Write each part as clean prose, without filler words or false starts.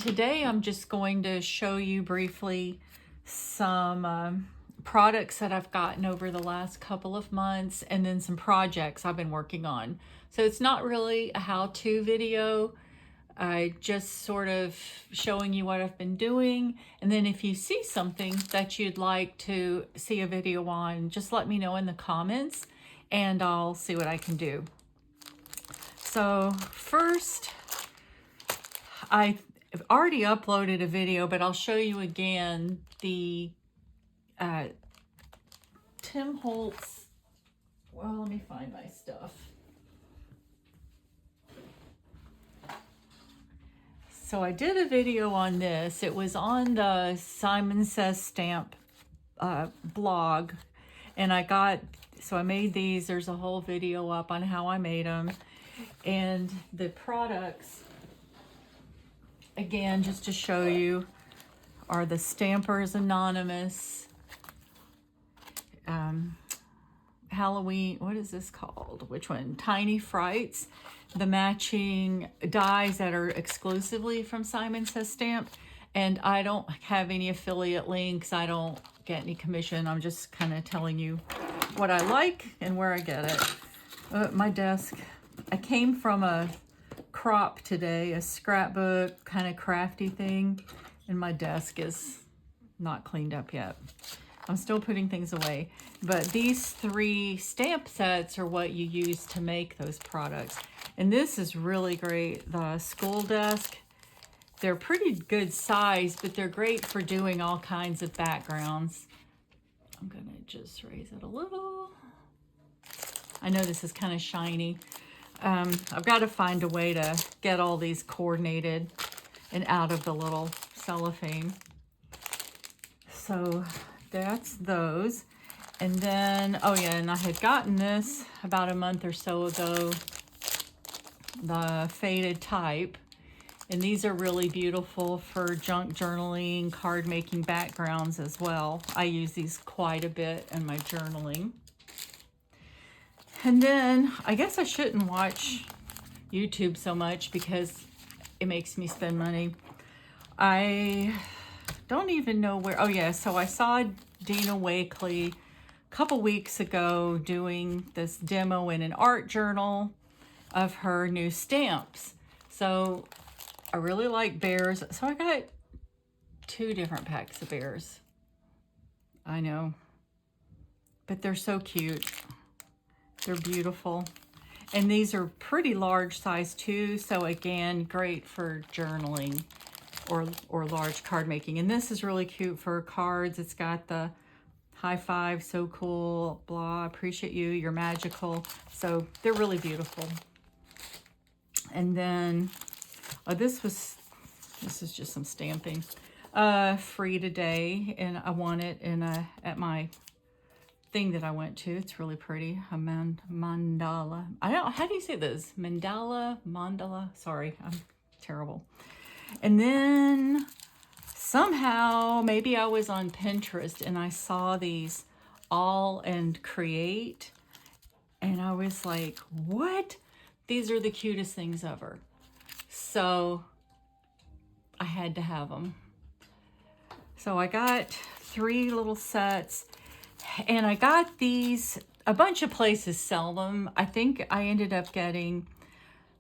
today I'm just going to show you briefly some products that I've gotten over the last couple of months, and then some projects I've been working on. So it's not really a how-to video. I just sort of showing you what I've been doing, and then if you see something that you'd like to see a video on, just let me know in the comments and I'll see what I can do. So first, I've already uploaded a video, but I'll show you again the Tim Holtz. Well, let me find my stuff. So I did a video on this. It was on the Simon Says Stamp blog, and I made these. There's a whole video up on how I made them, and the products, again, just to show you, are the Stampers Anonymous Halloween, what is this called? Which one? Tiny Frights. The matching dies that are exclusively from Simon Says Stamp. And I don't have any affiliate links. I don't get any commission. I'm just kind of telling you what I like and where I get it. My desk. I came from a crop today, a scrapbook kind of crafty thing, and my desk is not cleaned up yet. I'm still putting things away, but these 3 stamp sets are what you use to make those products. And this is really great. The school desk, they're pretty good size, but they're great for doing all kinds of backgrounds. I'm gonna just raise it a little. I know this is kind of shiny. I've got to find a way to get all these coordinated and out of the little cellophane. So that's those. And then, oh yeah, and I had gotten this about a month or so ago, the faded type. And these are really beautiful for junk journaling, card making backgrounds as well. I use these quite a bit in my journaling. And then I guess I shouldn't watch YouTube so much because it makes me spend money. I don't even know where. Oh yeah, so I saw Dina Wakley a couple weeks ago doing this demo in an art journal of her new stamps. So I really like bears. So I got 2 different packs of bears. I know, but they're so cute. They're beautiful. And these are pretty large size too. So again, great for journaling or large card making. And this is really cute for cards. It's got the high five, so cool, blah, appreciate you, you're magical. So they're really beautiful. And then this is just some stamping. Free today, and I want it in at my thing that I went to. It's really pretty. A mandala. I don't know, how do you say this? Mandala. Sorry, I'm terrible. And then somehow, maybe I was on Pinterest and I saw these AALL Create, and I was like, what? These are the cutest things ever. So I had to have them. So I got 3 little sets, and I got these, a bunch of places sell them. I think I ended up getting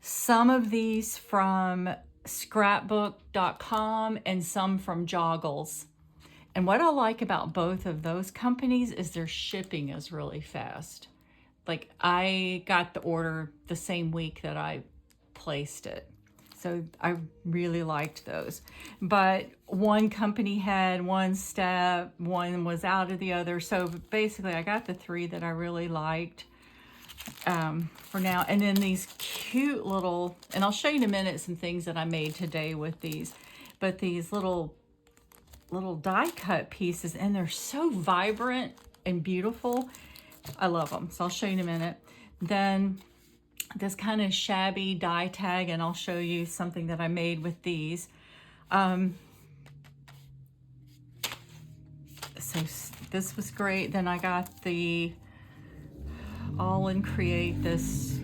some of these from scrapbook.com and some from Joggles. And what I like about both of those companies is their shipping is really fast. Like, I got the order the same week that I placed it. So I really liked those. But one company had one step, one was out of the other. So basically I got the 3 that I really liked for now. And then these cute little, and I'll show you in a minute some things that I made today with these, but these little die cut pieces, and they're so vibrant and beautiful. I love them. So I'll show you in a minute. Then this kind of shabby die tag, and I'll show you something that I made with these. So this was great. Then I got the AALL Create this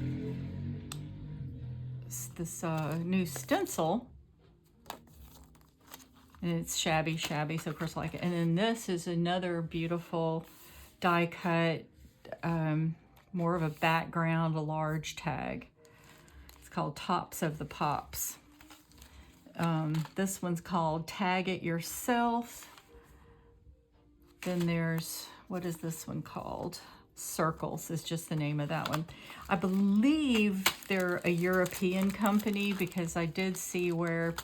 new stencil And it's shabby, so of course I like it. And then this is another beautiful die cut, more of a background, a large tag. It's called Tops of the Pops. This one's called Tag It Yourself. Then there's, what is this one called? Circles is just the name of that one. I believe they're a European company because I did see where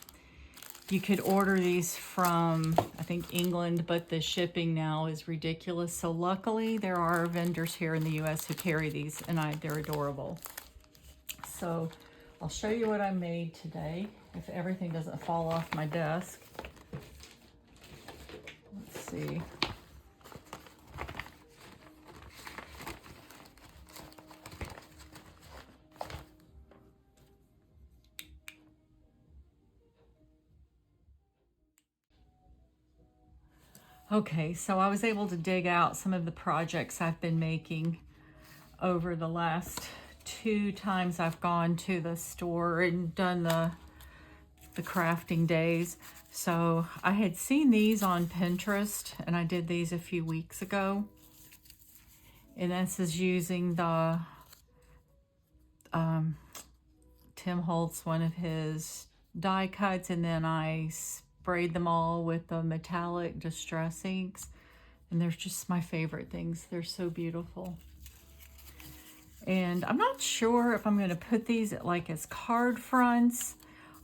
you could order these from, I think, England, but the shipping now is ridiculous. So luckily there are vendors here in the US who carry these, and they're adorable. So I'll show you what I made today, if everything doesn't fall off my desk. Let's see. Okay, so I was able to dig out some of the projects I've been making over the last 2 times I've gone to the store and done the crafting days. So I had seen these on Pinterest, and I did these a few weeks ago. And this is using the Tim Holtz, one of his die cuts, and then I sprayed them all with the metallic distress inks, and they're just my favorite things. They're so beautiful. And I'm not sure if I'm going to put these like as card fronts.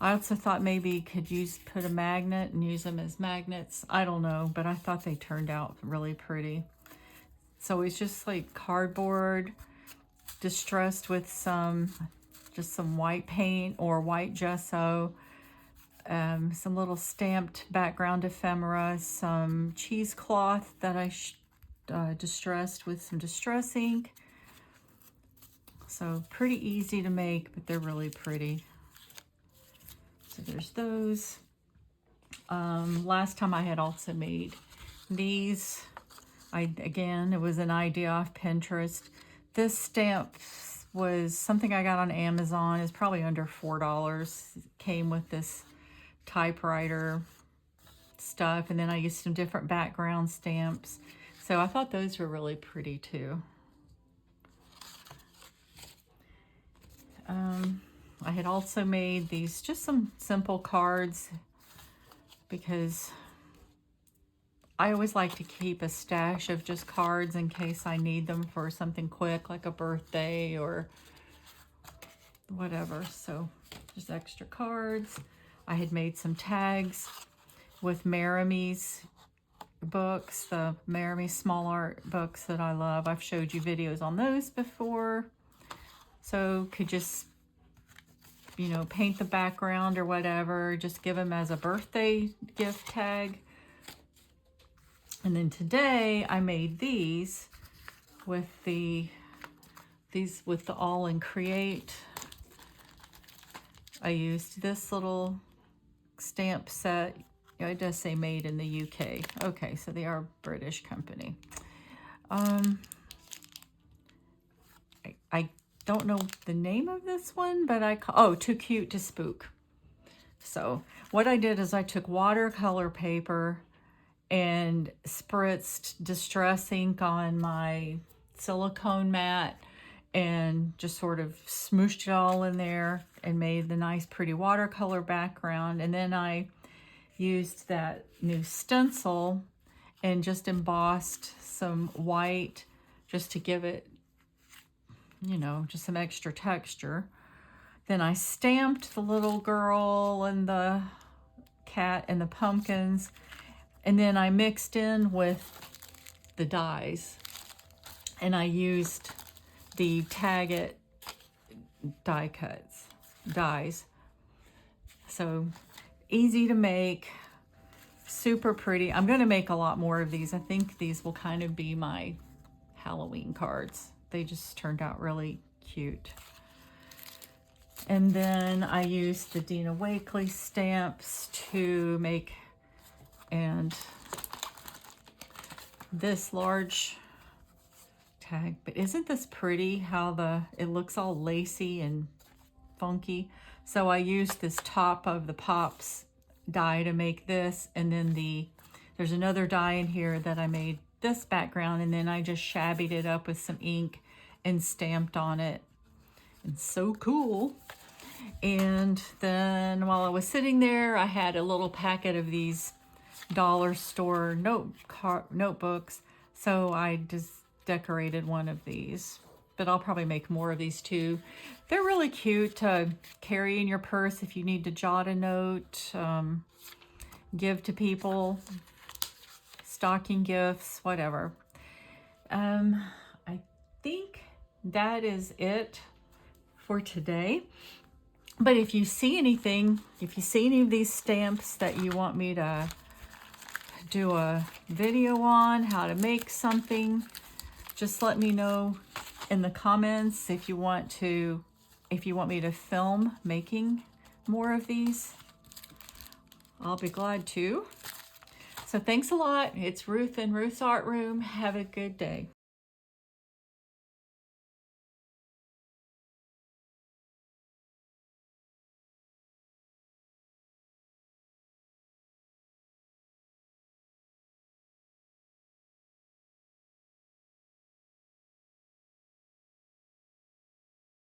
I also thought maybe you could put a magnet and use them as magnets. I don't know, but I thought they turned out really pretty. So it's just like cardboard distressed with just some white paint or white gesso, some little stamped background ephemera, some cheesecloth that I distressed with some distress ink. So pretty easy to make, but they're really pretty. So there's those. Last time I had also made these. Again, it was an idea off Pinterest. This stamp was something I got on Amazon. It's probably under $4. It came with this typewriter stuff, and then I used some different background stamps. So I thought those were really pretty too. I had also made these, just some simple cards, because I always like to keep a stash of just cards in case I need them for something quick, like a birthday or whatever. So just extra cards. I had made some tags with Maramie's books, the Maramie small art books that I love. I've showed you videos on those before. So could just, you know, paint the background or whatever, just give them as a birthday gift tag. And then today I made these with the AALL Create. I used this little stamp set. You know, it does say made in the UK. Okay, so they are a British company. I don't know the name of this one, but Too Cute to Spook. So what I did is I took watercolor paper and spritzed distress ink on my silicone mat and just sort of smooshed it all in there and made the nice pretty watercolor background. And then I used that new stencil and just embossed some white just to give it, you know, just some extra texture. Then I stamped the little girl and the cat and the pumpkins, and then I mixed in with the dies, and I used the Tag It dies. So easy to make, super pretty. I'm going to make a lot more of these. I think these will kind of be my Halloween cards. They just turned out really cute. And then I used the Dina Wakley stamps to make, and this large tag. But isn't this pretty how it looks all lacy and funky? So I used this Top of the Pops die to make this, and then there's another die in here that I made this background, and then I just shabbied it up with some ink and stamped on it. It's so cool. And then while I was sitting there, I had a little packet of these dollar store notebooks, so I just decorated one of these. But I'll probably make more of these too. They're really cute to carry in your purse if you need to jot a note, give to people, stocking gifts, whatever. I think that is it for today. But if you see anything, if you see any of these stamps that you want me to do a video on, how to make something, just let me know in the comments if you want me to film making more of these. I'll be glad to. So thanks a lot. It's Ruth in Ruth's Art Room. Have a good day.